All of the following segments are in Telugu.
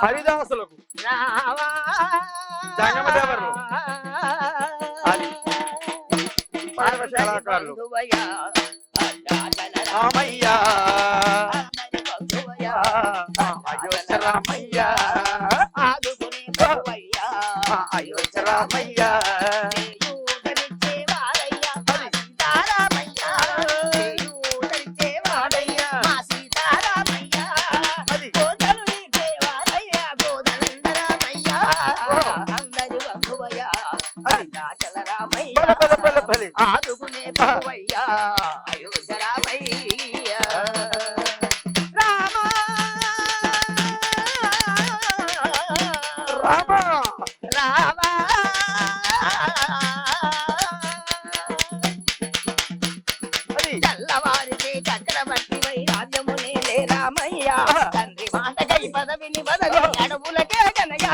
హరిదాసులకు జంగమదేవరు అది పరమశాలాకారులు రామయ్య అయోధ్య రామయ్య అయోధ్య రామయ్య ఆదుకునే ప్రభువయ్యా అయోధ్య రామయ్య రామ రామ రామ తెల్లవారితే చక్రవర్తి వై రాజ్యమునే రామయ్య తండ్రి మాటకై పదవిని బదలి అడవులకే గనయ్య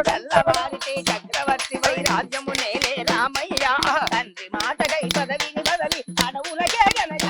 తెల్లవారితే చక్రవర్తి వై రాజ్యమునే రామయ్య తండ్రి మాటకై పదవిని బదలి అడవులకే గనయ్య